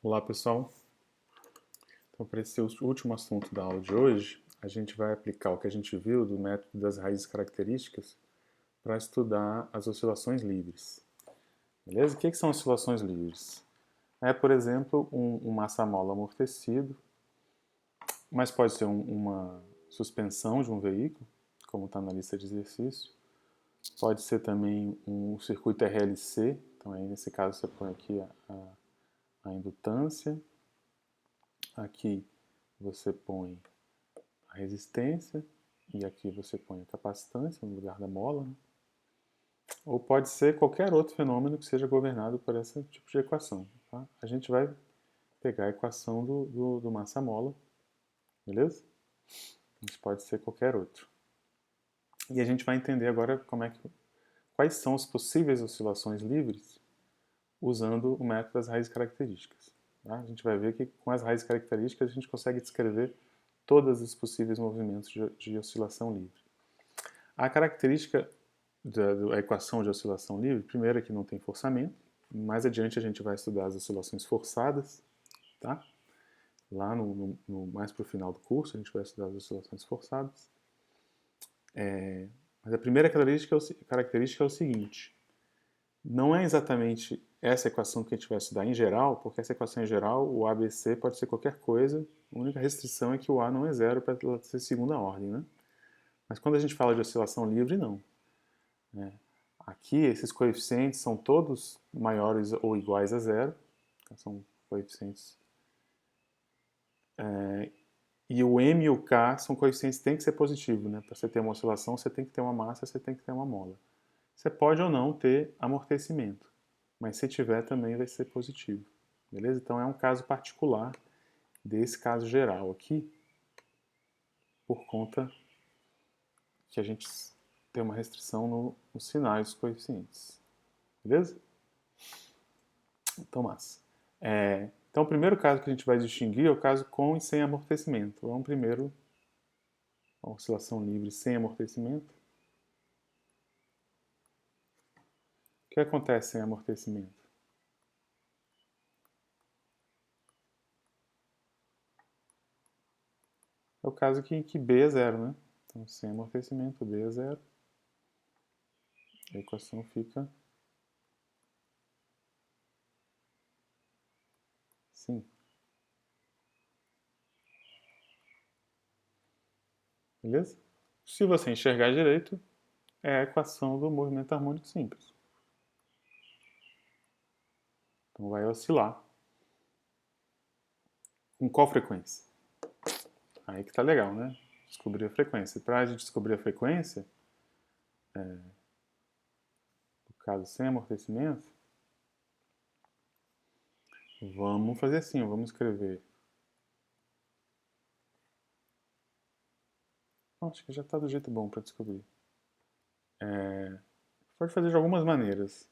Olá, pessoal. Então, para esse último assunto da aula de hoje, a gente vai aplicar o que a gente viu do método das raízes características para estudar as oscilações livres. Beleza? O que são oscilações livres? É, por exemplo, um massa-mola amortecido, mas pode ser uma suspensão de um veículo, como está na lista de exercício. Pode ser também um circuito RLC, então aí nesse caso você põe aqui a indutância, aqui você põe a resistência e aqui você põe a capacitância no lugar da mola, né? Ou pode ser qualquer outro fenômeno que seja governado por esse tipo de equação. Tá? A gente vai pegar a equação do massa-mola, beleza? Isso pode ser qualquer outro. E a gente vai entender agora quais são as possíveis oscilações livres usando o método das raízes características. Tá? A gente vai ver que com as raízes características a gente consegue descrever todos os possíveis movimentos de oscilação livre. A característica da equação de oscilação livre, primeiro é que não tem forçamento, mais adiante a gente vai estudar as oscilações forçadas, tá? Lá mais para o final do curso a gente vai estudar as oscilações forçadas. Mas a primeira característica é o seguinte, não é exatamente essa equação que a gente vai estudar em geral, porque essa equação em geral, o ABC pode ser qualquer coisa, a única restrição é que o A não é zero para ela ser segunda ordem, né? Mas quando a gente fala de oscilação livre, não. Né? Aqui, esses coeficientes são todos maiores ou iguais a zero, são coeficientes. E o M e o K são coeficientes que têm que ser positivos, né? Para você ter uma oscilação, você tem que ter uma massa, você tem que ter uma mola. Você pode ou não ter amortecimento, mas se tiver também vai ser positivo. Beleza? Então é um caso particular desse caso geral aqui, por conta que a gente tem uma restrição nos sinais dos coeficientes. Beleza? Então, massa. Então, o primeiro caso que a gente vai distinguir é o caso com e sem amortecimento. Vamos primeiro a oscilação livre sem amortecimento. O que acontece sem amortecimento? É o caso em que B é zero, né? Então, sem amortecimento, B é zero. A equação fica assim. Beleza? Se você enxergar direito, é a equação do movimento harmônico simples. Então vai oscilar. Com qual frequência? Aí que tá legal, né? Descobrir a frequência. Para a gente descobrir a frequência, no caso sem amortecimento, vamos fazer assim, vamos escrever. Acho que já está do jeito bom para descobrir. Pode fazer de algumas maneiras.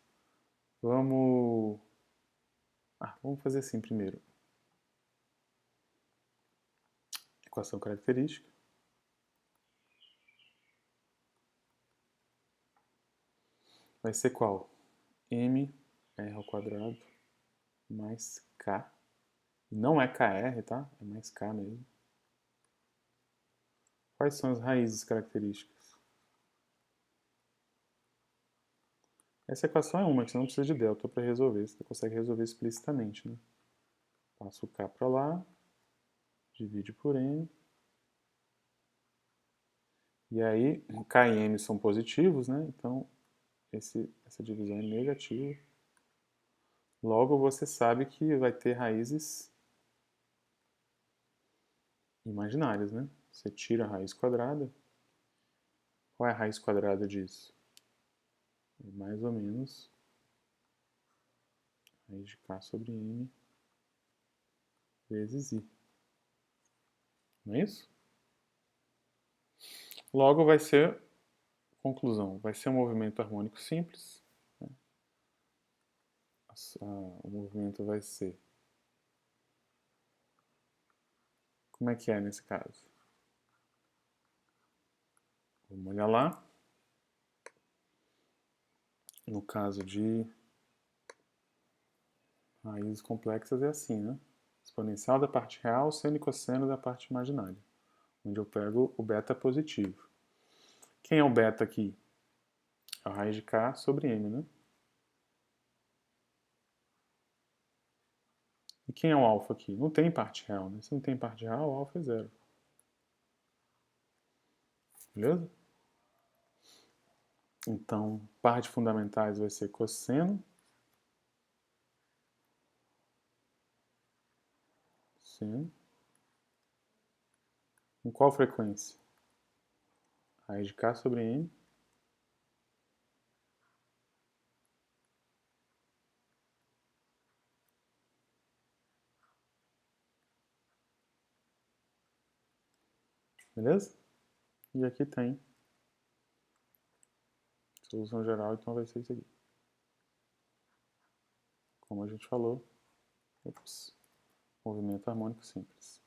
Vamos. Vamos fazer assim primeiro. Equação característica. Vai ser qual? M r ao quadrado mais K. Não é KR, tá? É mais K mesmo. Quais são as raízes características? Essa equação é uma que você não precisa de delta para resolver. Você consegue resolver explicitamente, né? Passa o K para lá, divide por M. E aí, K e M são positivos, né? Então, essa divisão é negativa. Logo, você sabe que vai ter raízes imaginárias, né? Você tira a raiz quadrada. Qual é a raiz quadrada disso? É mais ou menos a raiz de K sobre M vezes I. Não é isso? Logo vai ser, conclusão, vai ser um movimento harmônico simples. Né? O movimento vai ser... Como é que é nesse caso? Vamos olhar lá. No caso de Raízes complexas é assim, né? Exponencial da parte real, seno e cosseno da parte imaginária, onde eu pego o beta positivo. Quem é o beta aqui? A raiz de k sobre m, né? E quem é o alfa aqui? Não tem parte real, né? Se não tem parte real, o alfa é zero. Beleza? Então, par de fundamentais vai ser cosseno, seno. Com qual frequência? Raiz de k sobre m. Beleza? E aqui tem solução geral, então vai ser isso aqui. Como a gente falou, movimento harmônico simples.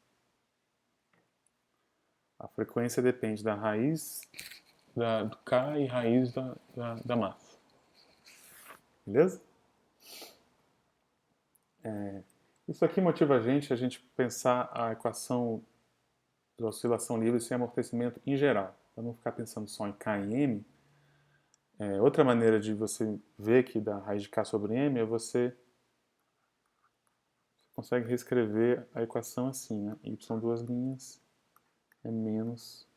A frequência depende da raiz do K e raiz da massa. Beleza? Isso aqui motiva a gente pensar a equação da oscilação livre sem amortecimento em geral. Para não ficar pensando só em K e M. Outra maneira de você ver que da raiz de K sobre M é você consegue reescrever a equação assim, né? Y duas linhas é menos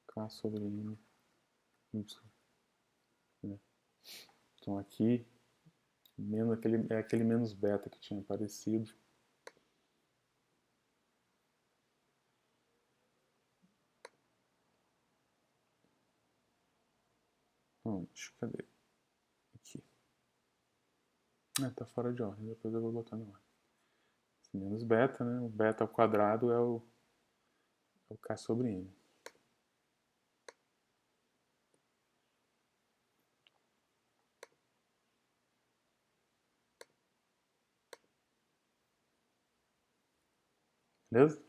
K sobre M Y. Né? Então aqui é aquele menos beta que tinha aparecido. Cadê? Aqui. Tá fora de ordem, depois eu vou botar na ordem. Esse menos beta, né? O beta ao quadrado é o K sobre M. Beleza?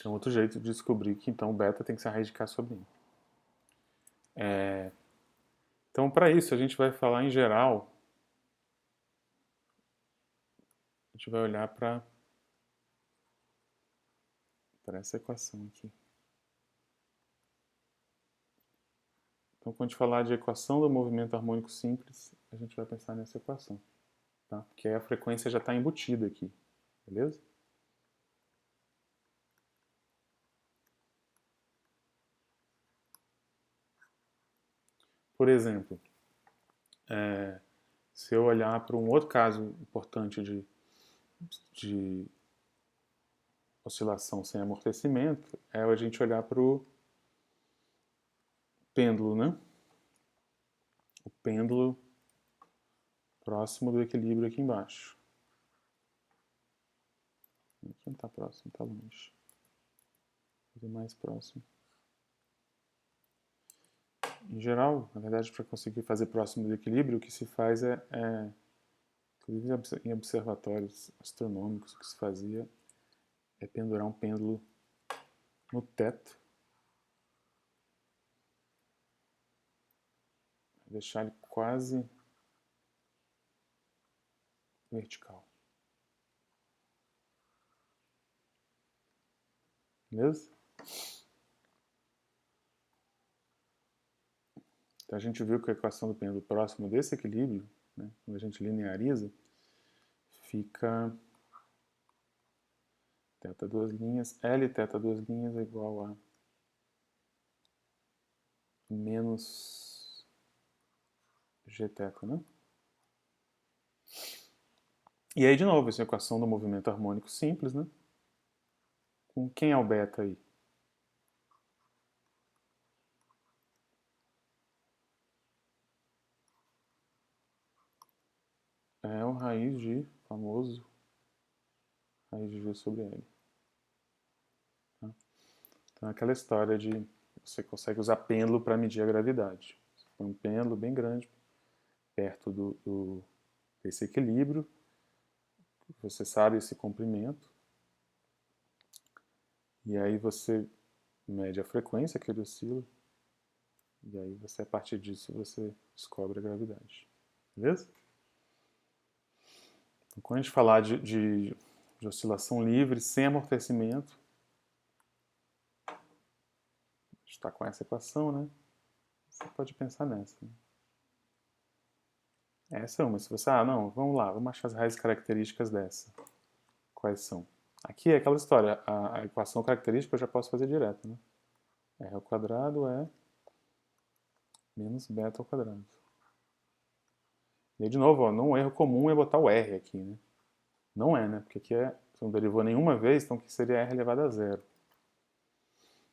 É um outro jeito de descobrir que então o beta tem que ser a raiz de K sobre M. Então, para isso, a gente vai falar em geral. A gente vai olhar para essa equação aqui. Então, quando a gente falar de equação do movimento harmônico simples, a gente vai pensar nessa equação. Tá? Porque aí a frequência já está embutida aqui. Beleza? Por exemplo, se eu olhar para um outro caso importante de oscilação sem amortecimento, é a gente olhar para o pêndulo, né? O pêndulo próximo do equilíbrio aqui embaixo. Aqui não está próximo, está longe. Vou fazer mais próximo. Em geral, na verdade, para conseguir fazer próximo do equilíbrio, o que se faz inclusive em observatórios astronômicos, o que se fazia é pendurar um pêndulo no teto, deixar ele quase vertical. Beleza? Então a gente viu que a equação do pêndulo próximo desse equilíbrio, né, quando a gente lineariza, fica θ duas linhas, L θ duas linhas é igual a menos gθ, né? E aí, de novo, essa equação do movimento harmônico simples, né? Com quem é o beta aí? É o raiz de, famoso, raiz de G sobre L. Tá? Então é aquela história de você consegue usar pêndulo para medir a gravidade. Você põe um pêndulo bem grande perto desse equilíbrio, você sabe esse comprimento, e aí você mede a frequência que ele oscila, e aí a partir disso você descobre a gravidade. Beleza? Então, quando a gente falar de oscilação livre, sem amortecimento, a gente está com essa equação, né? Você pode pensar nessa. Né? Essa é uma. Se você, não, vamos lá, vamos achar as raízes características dessa. Quais são? Aqui é aquela história, a equação característica eu já posso fazer direto, né? R ao quadrado é menos beta ao quadrado. E aí, de novo, ó, um erro comum é botar o R aqui, né? Não é, né? Porque aqui você não derivou nenhuma vez, então aqui seria R elevado a zero.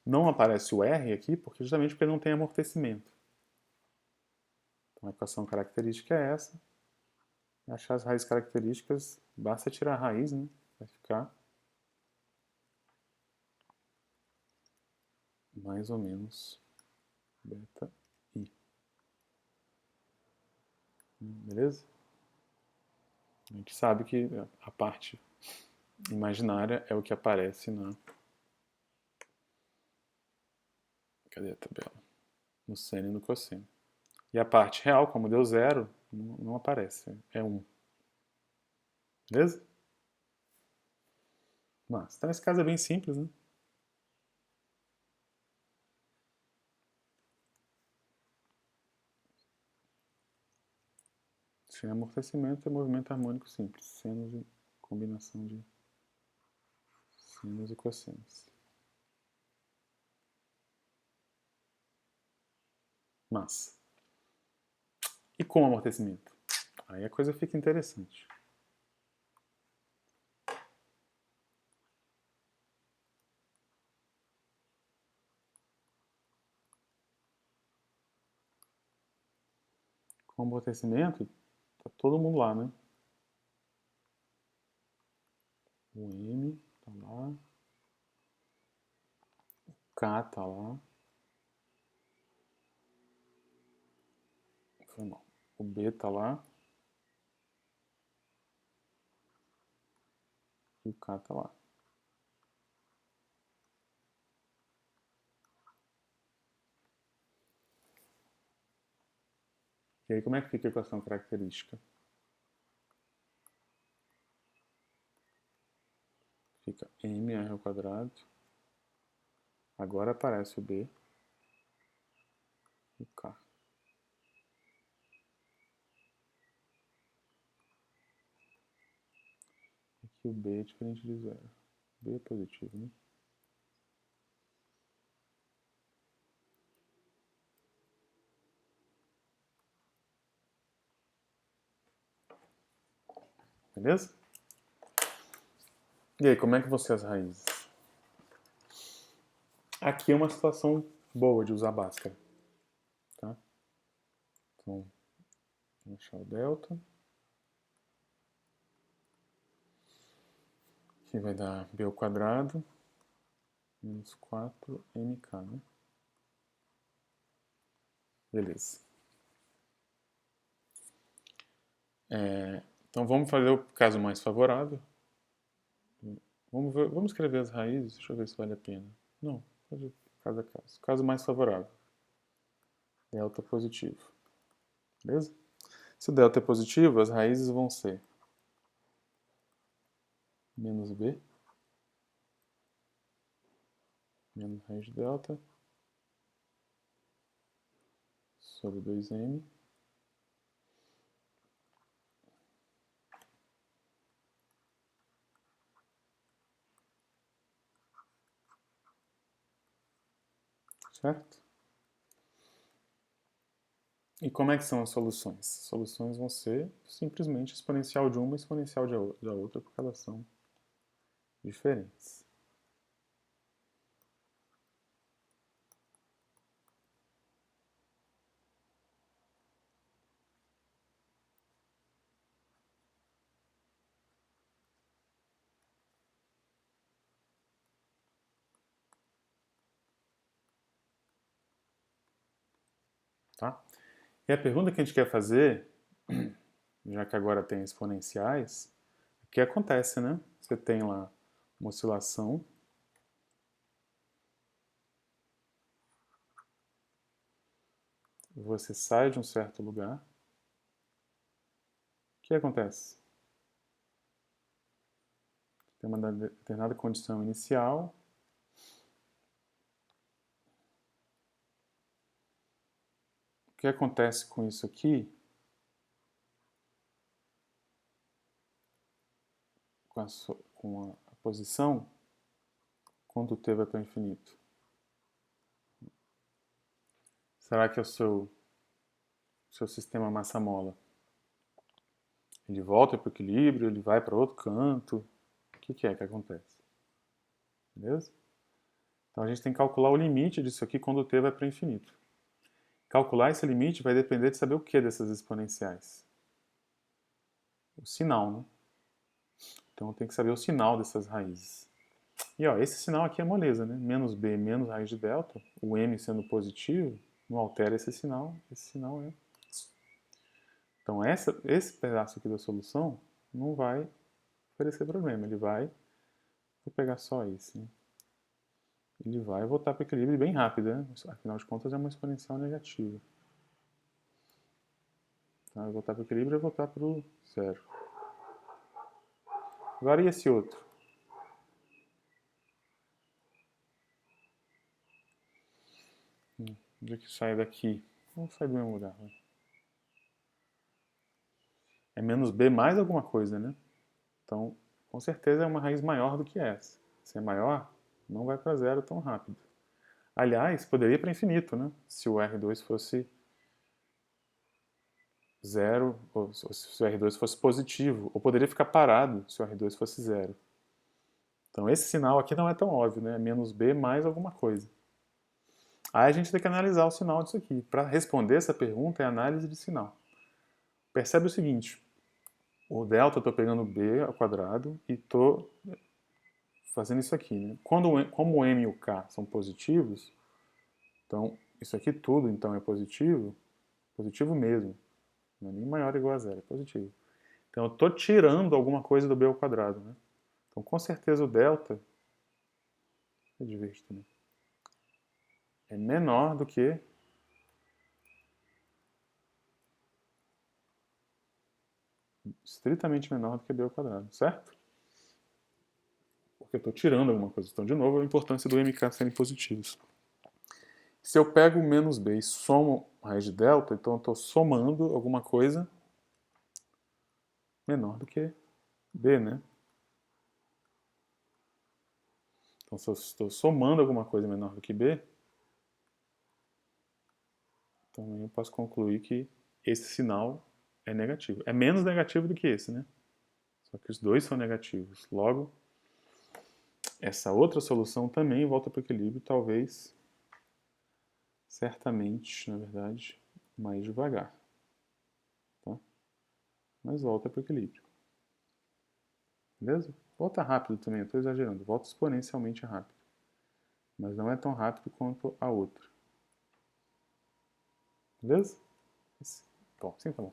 Não aparece o R aqui justamente porque ele não tem amortecimento. Então a equação característica é essa. E achar as raízes características, basta tirar a raiz, né? Vai ficar mais ou menos beta I. Beleza? A gente sabe que a parte imaginária é o que aparece na... Cadê a tabela? No seno e no cosseno. E a parte real, como deu zero, não aparece. É 1. Beleza? Mas, então esse caso é bem simples, né? Sem amortecimento é movimento harmônico simples. Senos e combinação de sinos e cossenos. Mas, e com amortecimento? Aí a coisa fica interessante. Com amortecimento, tá todo mundo lá, né? O M tá lá. O K tá lá. Foi mal. O B tá lá. E o K tá lá. E aí como é que fica a equação característica? Fica mr ao quadrado. Agora aparece o B e o K. Aqui o B é diferente de zero. B é positivo, né? Beleza? E aí, como é que vão ser as raízes? Aqui é uma situação boa de usar Bhaskara. Tá? Então, vou achar o delta. Aqui vai dar b ao quadrado menos 4mk, né? Beleza. Então vamos fazer o caso mais favorável. Vamos escrever as raízes, deixa eu ver se vale a pena. Não, fazer caso a caso. Caso mais favorável. Delta positivo. Beleza? Se o delta é positivo, as raízes vão ser menos b, menos raiz de delta, sobre 2m, certo? E como é que são as soluções? As soluções vão ser simplesmente exponencial de uma e exponencial da outra, porque elas são diferentes. Tá? E a pergunta que a gente quer fazer, já que agora tem exponenciais, o que acontece, né? Você tem lá uma oscilação você sai de um certo lugar, o que acontece? tem uma determinada condição inicial. O que acontece com isso aqui, com a posição, quando o t vai para o infinito? Será que é o seu sistema massa-mola? Ele volta para o equilíbrio, ele vai para outro canto? O que é que acontece? Beleza? Então a gente tem que calcular o limite disso aqui quando o t vai para o infinito. Calcular esse limite vai depender de saber o que dessas exponenciais. O sinal, né? Então tem que saber o sinal dessas raízes. E ó, esse sinal aqui é moleza, né? Menos b menos raiz de delta, o m sendo positivo, não altera esse sinal é... Então esse pedaço aqui da solução não vai oferecer problema, ele vai... Vou pegar só esse, né? Ele vai voltar para o equilíbrio bem rápido, né? Afinal de contas é uma exponencial negativa. Então vai voltar para o equilíbrio e voltar para o zero. Agora e esse outro? Onde é que sai daqui? Vamos sair do mesmo lugar. Né? É menos b mais alguma coisa, né? Então, com certeza é uma raiz maior do que essa. Se é maior, não vai para zero tão rápido. Aliás, poderia ir para infinito, né? Se o R2 fosse zero, ou se o R2 fosse positivo. Ou poderia ficar parado se o R2 fosse zero. Então esse sinal aqui não é tão óbvio, né? É menos b mais alguma coisa. Aí a gente tem que analisar o sinal disso aqui. Para responder essa pergunta é análise de sinal. Percebe o seguinte, o delta eu estou pegando b ao quadrado e estou fazendo isso aqui. Né? Como o m e o k são positivos, então isso aqui tudo então é positivo mesmo. Não é nem maior ou igual a zero, é positivo. Então eu estou tirando alguma coisa do b ao quadrado. Né? Então com certeza o delta é menor do que estritamente menor do que b ao quadrado, certo? Porque eu estou tirando alguma coisa. Então, de novo, a importância do mk serem positivos. Se eu pego menos b e somo raiz de delta, então eu estou somando alguma coisa menor do que b, né? Então, se eu estou somando alguma coisa menor do que b, também eu posso concluir que esse sinal é negativo. É menos negativo do que esse, né? Só que os dois são negativos. Logo, essa outra solução também volta para o equilíbrio, talvez, certamente, na verdade, mais devagar. Tá? Mas volta para o equilíbrio. Beleza? Volta rápido também, eu estou exagerando. Volta exponencialmente rápido. Mas não é tão rápido quanto a outra. Beleza? Bom, sim, tá bom.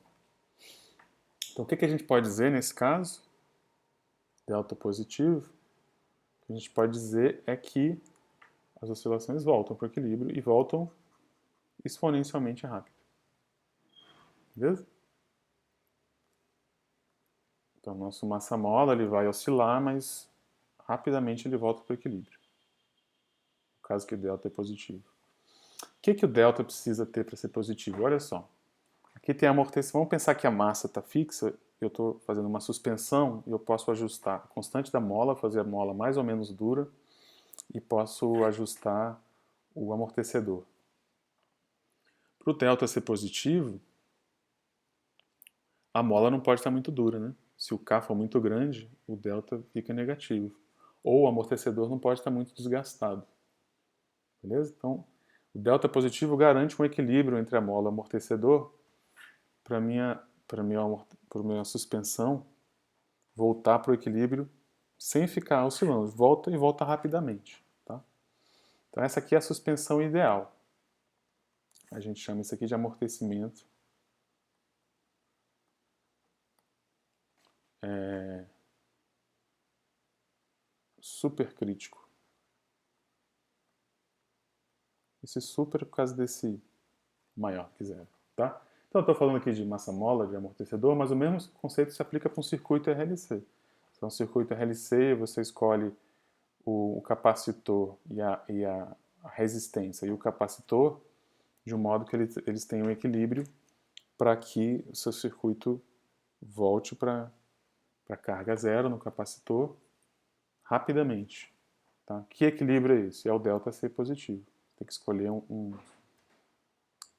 Então, o que a gente pode dizer nesse caso? Delta positivo. O que a gente pode dizer é que as oscilações voltam para o equilíbrio e voltam exponencialmente rápido. Beleza? Então, nosso massa-mola ele vai oscilar, mas rapidamente ele volta para o equilíbrio. No caso que o delta é positivo. O que o delta precisa ter para ser positivo? Olha só. Aqui tem a amortecimento. Vamos pensar que a massa está fixa. Eu estou fazendo uma suspensão e eu posso ajustar a constante da mola, fazer a mola mais ou menos dura e posso ajustar o amortecedor. Para o delta ser positivo, a mola não pode estar muito dura, né? Se o K for muito grande, o delta fica negativo. Ou o amortecedor não pode estar muito desgastado. Beleza? Então, o delta positivo garante um equilíbrio entre a mola e o amortecedor para minha suspensão voltar para o equilíbrio sem ficar oscilando. Volta e volta rapidamente. Tá? Então essa aqui é a suspensão ideal. A gente chama isso aqui de amortecimento supercrítico. Esse super é por causa desse maior que zero. Tá? Então eu estou falando aqui de massa-mola, de amortecedor, mas o mesmo conceito se aplica para um circuito RLC. Então, circuito RLC, você escolhe o capacitor e a resistência e o capacitor de um modo que eles tenham equilíbrio para que o seu circuito volte para carga zero no capacitor rapidamente. Tá? Que equilíbrio é esse? É o ΔC positivo. Tem que escolher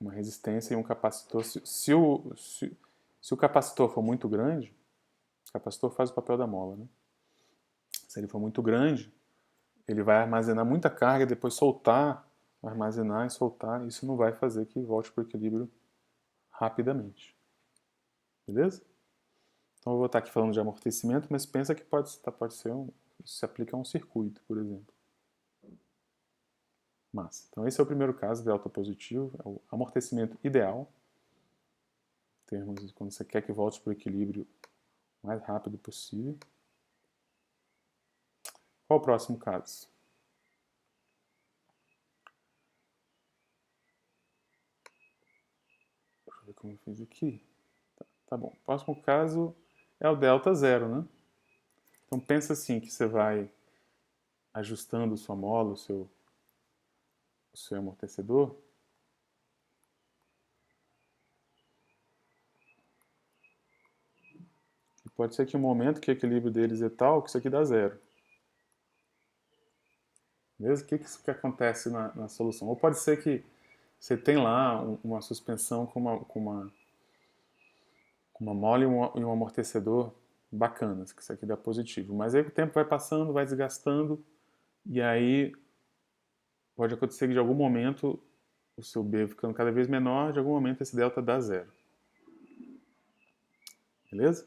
uma resistência e um capacitor. Se o capacitor for muito grande, o capacitor faz o papel da mola, né? Se ele for muito grande, ele vai armazenar muita carga e depois soltar, armazenar e soltar. Isso não vai fazer que volte para o equilíbrio rapidamente. Beleza? Então eu vou estar aqui falando de amortecimento, mas pensa que pode ser se aplica a um circuito, por exemplo. Massa. Então esse é o primeiro caso, delta positivo, é o amortecimento ideal. Em termos de quando você quer que volte para o equilíbrio o mais rápido possível. Qual o próximo caso? Deixa eu ver como eu fiz aqui. Tá bom. O próximo caso é o delta zero, né? Então pensa assim que você vai ajustando sua mola, o seu amortecedor. E pode ser que um momento que o equilíbrio deles é tal que isso aqui dá zero. Beleza? O que acontece na solução? Ou pode ser que você tem lá uma suspensão com uma mola e um amortecedor bacanas, que isso aqui dá positivo. Mas aí o tempo vai passando, vai desgastando, e aí pode acontecer que de algum momento o seu B ficando cada vez menor, de algum momento esse delta dá zero. Beleza?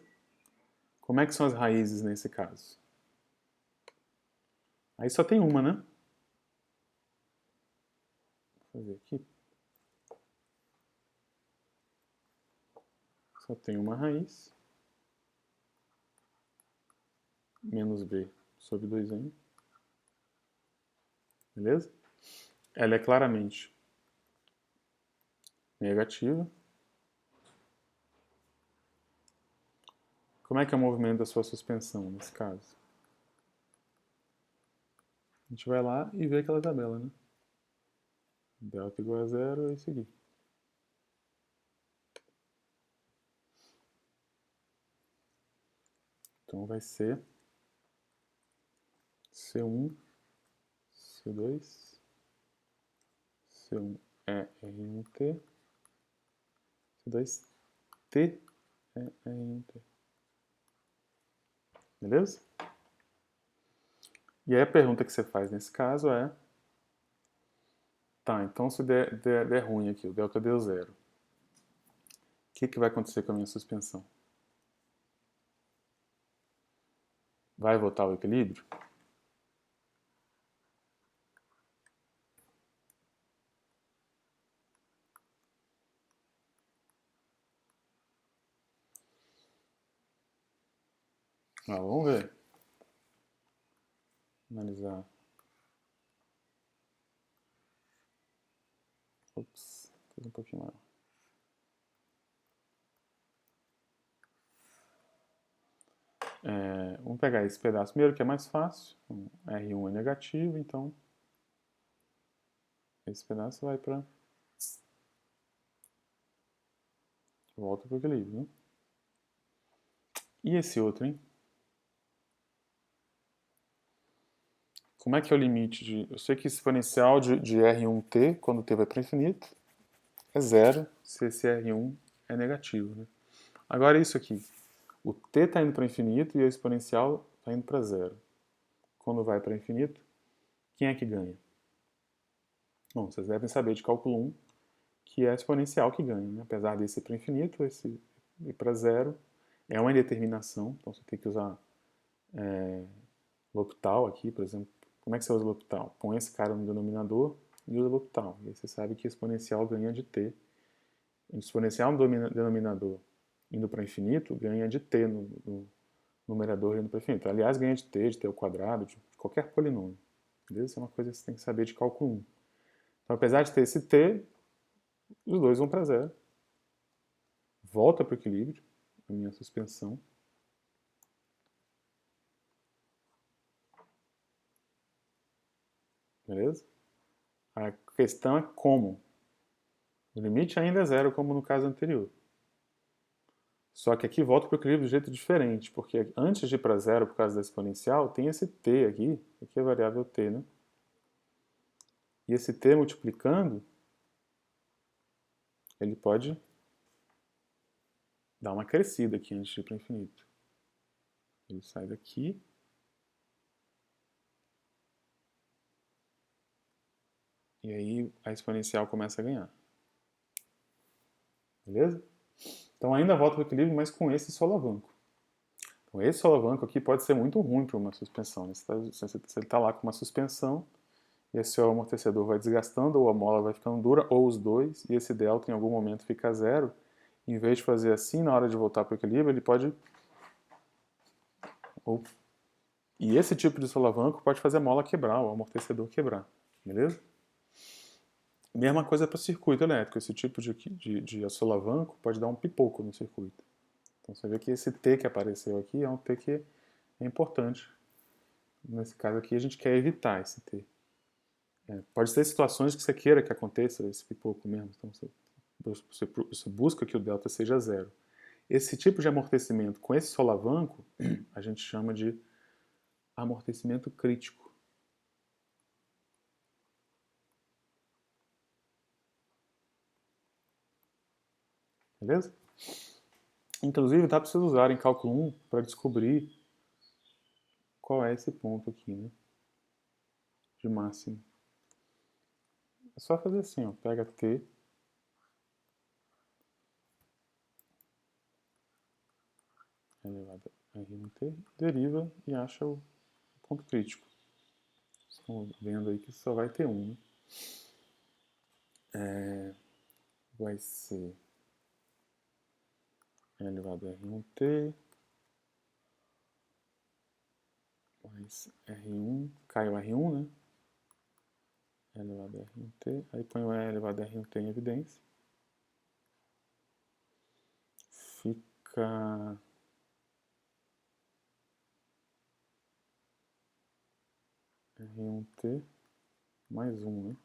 Como é que são as raízes nesse caso? Aí só tem uma, né? Vou fazer aqui. Só tem uma raiz. Menos B sobre 2N. Beleza? Ela é claramente negativa. Como é que é o movimento da sua suspensão nesse caso? A gente vai lá e vê aquela tabela, né? Delta igual a zero é isso aqui. Então vai ser C1, C2, C1 é R1T, C2 T é R1T. Beleza? E aí a pergunta que você faz nesse caso é: tá, então se der ruim aqui, o delta deu zero, o que vai acontecer com a minha suspensão? Vai voltar ao equilíbrio? Vamos ver. Analisar. Ops, fiz um pouquinho maior. Vamos pegar esse pedaço primeiro, que é mais fácil. R1 é negativo, então esse pedaço vai para... volta para o equilíbrio, né? E esse outro, hein? Como é que é o limite de... Eu sei que exponencial de R1t, quando t vai para infinito, é zero se esse R1 é negativo, né? Agora isso aqui. O t está indo para infinito e a exponencial está indo para zero. Quando vai para infinito, quem é que ganha? Bom, vocês devem saber de cálculo 1 que é a exponencial que ganha, né? Apesar desse ir para infinito, esse ir para zero, é uma indeterminação, então você tem que usar L'Hopital aqui, por exemplo. Como é que você usa L'Hopital? Põe esse cara no denominador e usa L'Hopital. E aí você sabe que a exponencial ganha de t. O exponencial no denominador indo para infinito ganha de t no numerador indo para infinito. Aliás, ganha de t ao quadrado, de qualquer polinômio. Beleza? Isso é uma coisa que você tem que saber de cálculo 1. Então, apesar de ter esse t, os dois vão para zero. Volta para o equilíbrio, a minha suspensão. beleza? A questão é como. O limite ainda é zero, como no caso anterior. Só que aqui volta para o equilíbrio de jeito diferente, porque antes de ir para zero por causa da exponencial, tem esse t aqui é a variável t, né? E esse t multiplicando, ele pode dar uma crescida aqui antes de ir para o infinito. Ele sai daqui. E aí a exponencial começa a ganhar. Beleza? Então ainda volta para o equilíbrio, mas com esse solavanco. Então esse solavanco aqui pode ser muito ruim para uma suspensão. Se ele está lá com uma suspensão, e esse amortecedor vai desgastando, ou a mola vai ficando dura, ou os dois, e esse delta em algum momento fica zero, em vez de fazer assim, na hora de voltar para o equilíbrio, ele pode... E esse tipo de solavanco pode fazer a mola quebrar, o amortecedor quebrar. Beleza? Mesma coisa para o circuito elétrico. Esse tipo de solavanco pode dar um pipoco no circuito. Então você vê que esse T que apareceu aqui é um T que é importante. Nesse caso aqui a gente quer evitar esse T. Pode ter situações que você queira que aconteça esse pipoco mesmo. Então você busca que o delta seja zero. Esse tipo de amortecimento com esse solavanco a gente chama de amortecimento crítico. Beleza? Inclusive dá para vocês usarem cálculo 1 para descobrir qual é esse ponto aqui, né? De máximo. É só fazer assim, ó, pega T, elevado a R1T, deriva e acha o ponto crítico. Vocês estão vendo aí que só vai ter um, né? Vai ser elevado a R1T, mais R1, cai o R1, né? Elevado a R1T, aí põe o E elevado a R1T em evidência. Fica... R1T mais 1, né?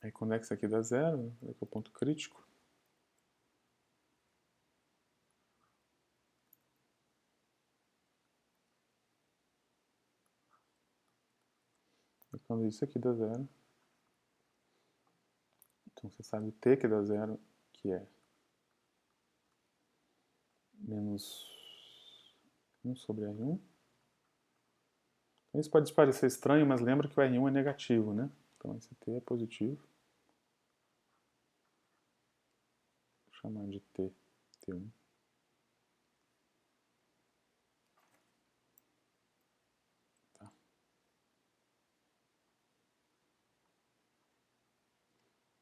Aí quando é que isso aqui dá zero, né? É o ponto crítico. E quando isso aqui dá zero, então você sabe T que dá zero, que é menos 1 sobre R1. Então isso pode parecer estranho, mas lembra que o R1 é negativo, né? Então esse T é positivo. Vou chamar de T, T1. Tá.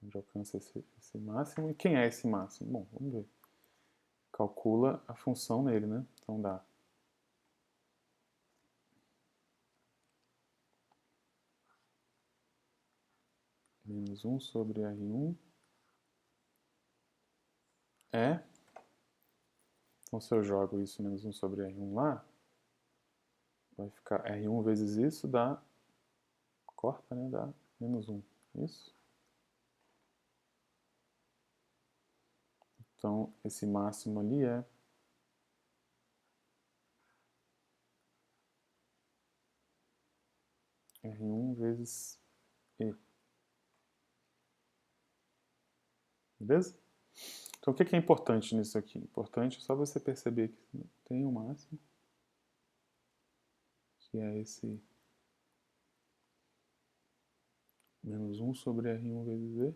Onde alcança esse máximo. E quem é esse máximo? Bom, vamos ver. Calcula a função nele, né? Então dá menos 1 sobre R1 é... Então se eu jogo isso menos 1 sobre R1 lá, vai ficar R1 vezes isso dá... Corta, né? Dá menos 1. Isso? Então esse máximo ali é... R1 vezes E. Beleza? Então o que é importante nisso aqui? Importante é só você perceber que tem um máximo, que é esse menos 1 sobre R1 vezes E.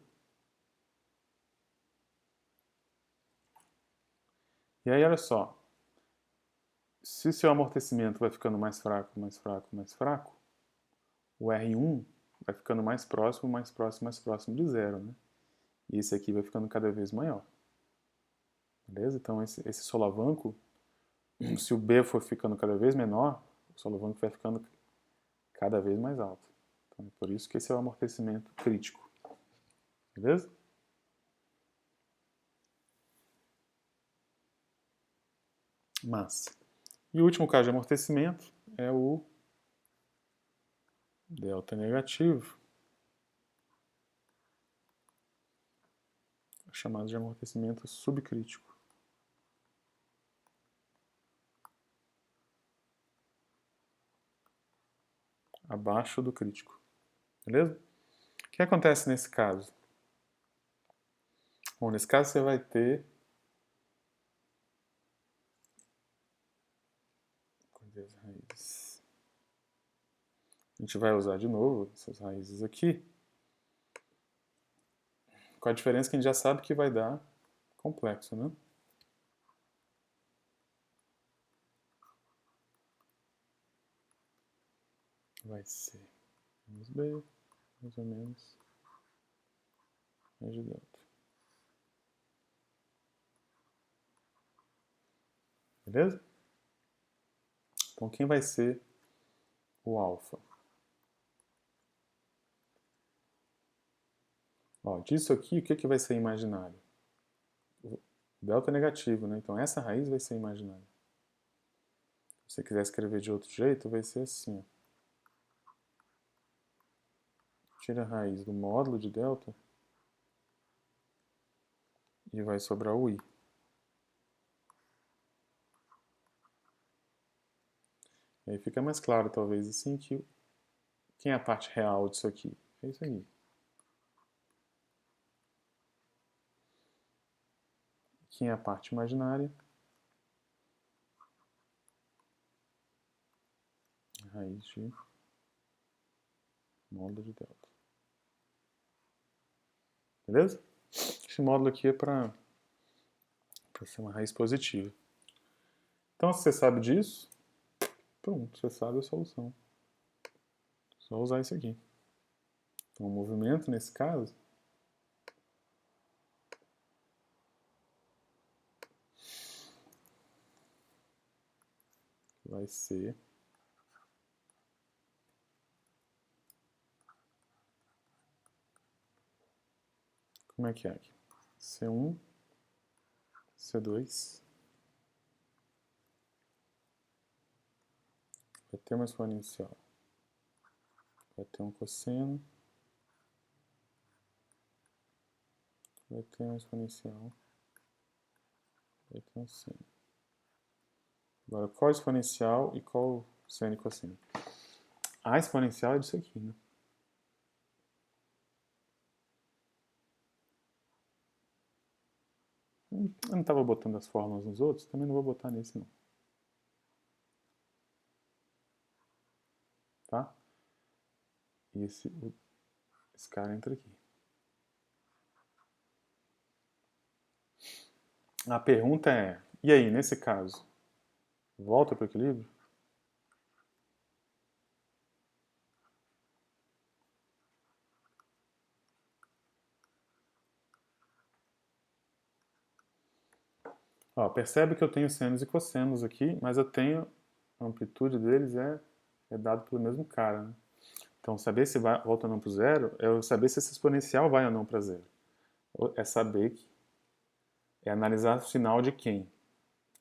E aí olha só, se seu amortecimento vai ficando mais fraco, mais fraco, mais fraco, o R1 vai ficando mais próximo, mais próximo, mais próximo de zero, né? E esse aqui vai ficando cada vez maior. Beleza? Então esse solavanco, se o B for ficando cada vez menor, o solavanco vai ficando cada vez mais alto. Então é por isso que esse é o amortecimento crítico. Beleza? Mas E o último caso de amortecimento é o delta negativo, chamado de amortecimento subcrítico. Abaixo do crítico. Beleza? O que acontece nesse caso? Bom, nesse caso você vai ter... Cadê as raízes? A gente vai usar de novo essas raízes aqui. Com a diferença que a gente já sabe que vai dar complexo, né? Vai ser menos B, mais ou menos, de delta. Beleza? Então, quem vai ser o alfa? Ó, disso aqui, o que vai ser imaginário? O delta é negativo, né? Então, essa raiz vai ser imaginária. Se você quiser escrever de outro jeito, vai ser assim, ó. Tira a raiz do módulo de delta e vai sobrar o i. E aí fica mais claro, talvez, assim, que quem é a parte real disso aqui? É isso aqui. Quem é a parte imaginária? Raiz de módulo de delta. Beleza? Esse módulo aqui é para ser uma raiz positiva. Então, se você sabe disso, pronto, você sabe a solução. Só usar isso aqui. Então, o movimento, nesse caso, vai ser como é que é aqui? C1, C2, vai ter uma exponencial, vai ter um cosseno, vai ter uma exponencial, vai ter um seno. Agora, qual exponencial e qual seno e cosseno? A exponencial é disso aqui, né? Eu não estava botando as fórmulas nos outros, também não vou botar nesse não. Tá? E esse cara entra aqui. A pergunta é, e aí, nesse caso, volta para o equilíbrio? Ó, percebe que eu tenho senos e cossenos aqui, mas eu tenho a amplitude deles é dado pelo mesmo cara. Né? Então, saber se volta ou não para o zero é eu saber se esse exponencial vai ou não para zero. É saber que é analisar o sinal de quem?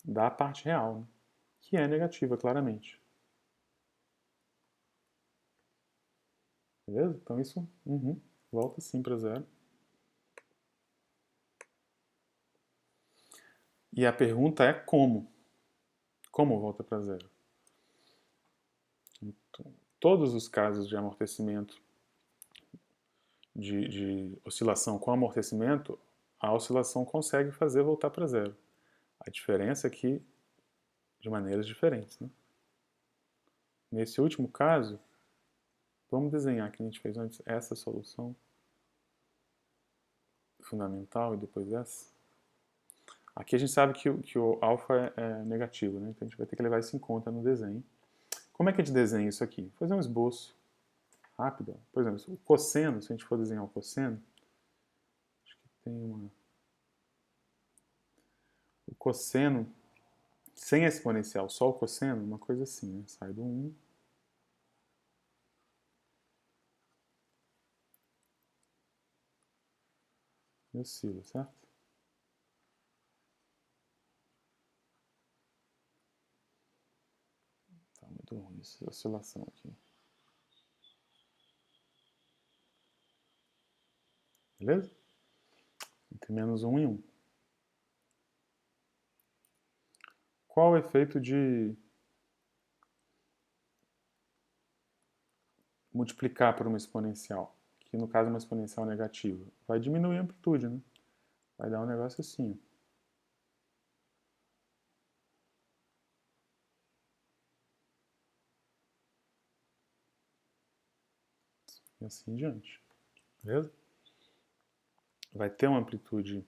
Da parte real, né? Que é negativa, claramente. Beleza? Então isso volta sim para zero. E a pergunta é como? Como volta para zero? Então, todos os casos de amortecimento, de oscilação com amortecimento, a oscilação consegue fazer voltar para zero. A diferença é que de maneiras diferentes. Né? Nesse último caso, vamos desenhar que a gente fez antes essa solução fundamental e depois essa. Aqui a gente sabe que o alfa é negativo, né? Então a gente vai ter que levar isso em conta no desenho. Como é que a gente desenha isso aqui? Vou fazer um esboço rápido. Por exemplo, o cosseno, se a gente for desenhar o cosseno, acho que tem uma... O cosseno, sem a exponencial, só o cosseno, uma coisa assim, né? Sai do 1. E oscila, certo? muito ruim essa oscilação aqui. Beleza? Entre menos 1 e 1. Qual o efeito de multiplicar por uma exponencial? Que no caso é uma exponencial negativa. Vai diminuir a amplitude, né? Vai dar um negócio assim. E assim em diante. Beleza? Vai ter uma amplitude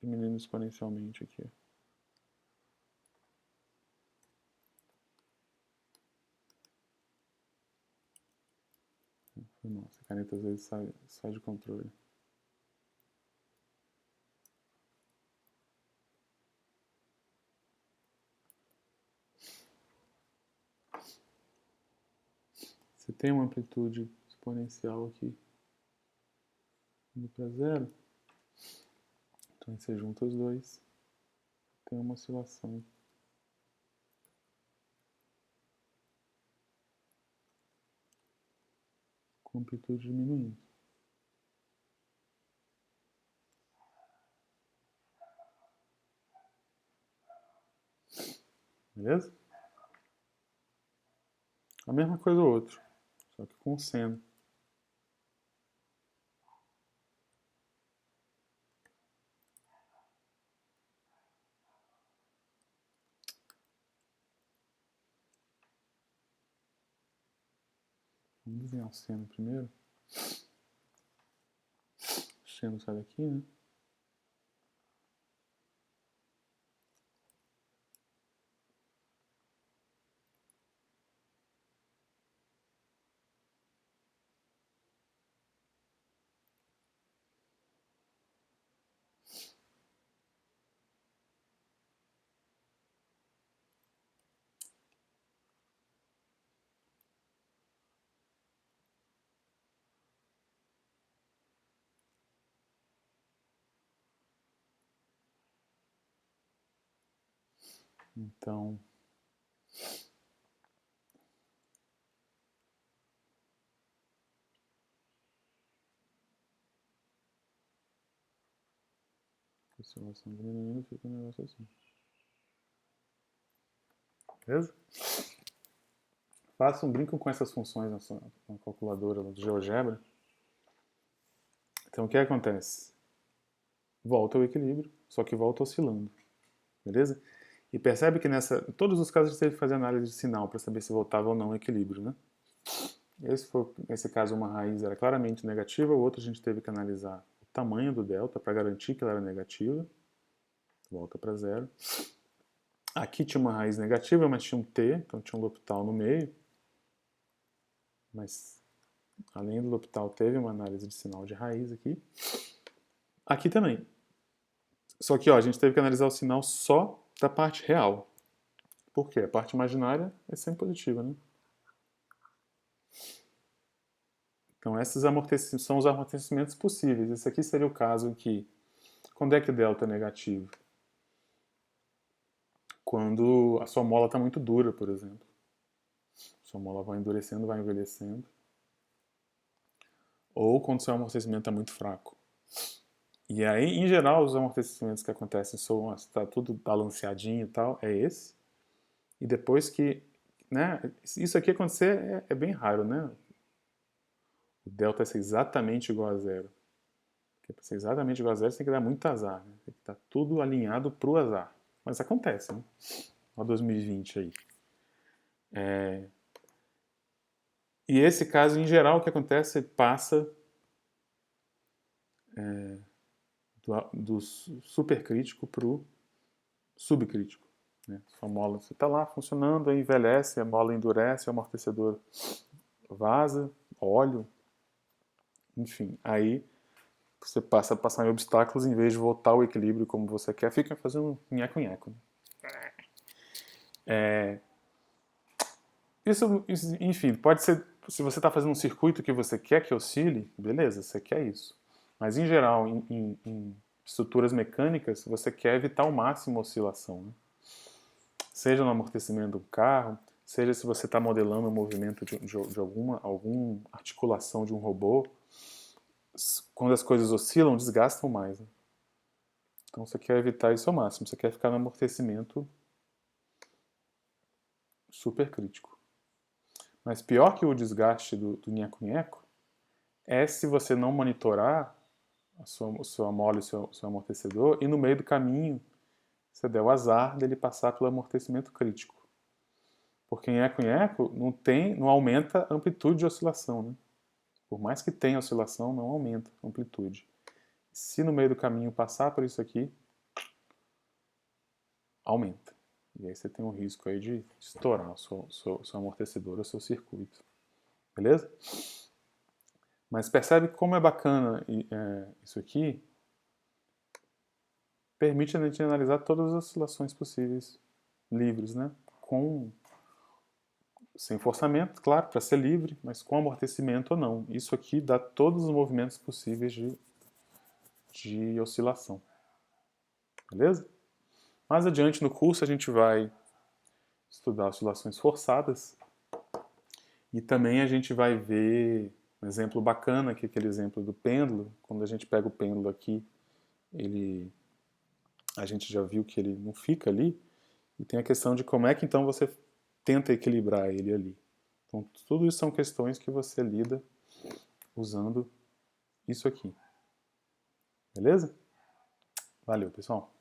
diminuindo exponencialmente aqui. Nossa, a caneta às vezes sai de controle. Você tem uma amplitude exponencial aqui indo para zero. Então aí você junta os dois, tem uma oscilação. Com amplitude diminuindo. Beleza? A mesma coisa o outro, só que com seno. Vamos desenhar o seno primeiro. O seno sai daqui, né? Então, a oscilação diminuindo, fica um negócio assim. Beleza? Faça um brinco com essas funções na calculadora do GeoGebra. Então, o que acontece? Volta ao equilíbrio, só que volta oscilando. Beleza? E percebe que em todos os casos a gente teve que fazer análise de sinal para saber se voltava ou não ao equilíbrio, né? Nesse caso, uma raiz era claramente negativa, o outro a gente teve que analisar o tamanho do delta para garantir que ela era negativa. Volta para zero. Aqui tinha uma raiz negativa, mas tinha um t, então tinha um L'Hopital no meio. Mas, além do L'Hopital, teve uma análise de sinal de raiz aqui. Aqui também. Só que ó, a gente teve que analisar o sinal só da parte real. Por quê? A parte imaginária é sempre positiva, né? Então, esses são os amortecimentos possíveis. Esse aqui seria o caso em que, quando é que delta é negativo? Quando a sua mola está muito dura, por exemplo. A sua mola vai endurecendo, vai envelhecendo. Ou quando o seu amortecimento está muito fraco. E aí, em geral, os amortecimentos que acontecem são, está tudo balanceadinho e tal, é esse. E depois que, né, isso aqui acontecer é bem raro, né? O delta é ser exatamente igual a zero. Porque para ser exatamente igual a zero, você tem que dar muito azar, né? Tem que estar tudo alinhado para o azar. Mas acontece, né? Olha 2020 aí. E esse caso, em geral, o que acontece, passa do supercrítico para o subcrítico. Né? Sua mola, você está lá funcionando, aí envelhece, a mola endurece, o amortecedor vaza, óleo, enfim. Aí você passa a passar em obstáculos em vez de voltar ao equilíbrio como você quer, fica fazendo nheco-nheco. Isso, enfim, pode ser Se você está fazendo um circuito que você quer que oscile, beleza, você quer isso. Mas, em geral, em estruturas mecânicas, você quer evitar ao máximo a oscilação, né? Seja no amortecimento do carro, seja se você está modelando o movimento de alguma articulação de um robô, quando as coisas oscilam, desgastam mais, né? Então você quer evitar isso ao máximo, você quer ficar no amortecimento super crítico. Mas pior que o desgaste do nheco-nheco é se você não monitorar a sua mola e o seu amortecedor e no meio do caminho você der o azar dele passar pelo amortecimento crítico. Porque em nheco-nheco não aumenta a amplitude de oscilação, né? Por mais que tenha oscilação, não aumenta a amplitude. Se no meio do caminho passar por isso aqui, aumenta. E aí você tem um risco aí de estourar o seu amortecedor, o seu circuito. Beleza? Mas percebe como é bacana isso aqui? Permite a gente analisar todas as oscilações possíveis livres, né? Sem forçamento, claro, para ser livre, mas com amortecimento ou não. Isso aqui dá todos os movimentos possíveis de oscilação. Beleza? Mais adiante no curso a gente vai estudar oscilações forçadas e também a gente vai ver um exemplo bacana, que é aquele exemplo do pêndulo. Quando a gente pega o pêndulo aqui, a gente já viu que ele não fica ali, e tem a questão de como é que então você tenta equilibrar ele ali. Então tudo isso são questões que você lida usando isso aqui. Beleza? Valeu, pessoal!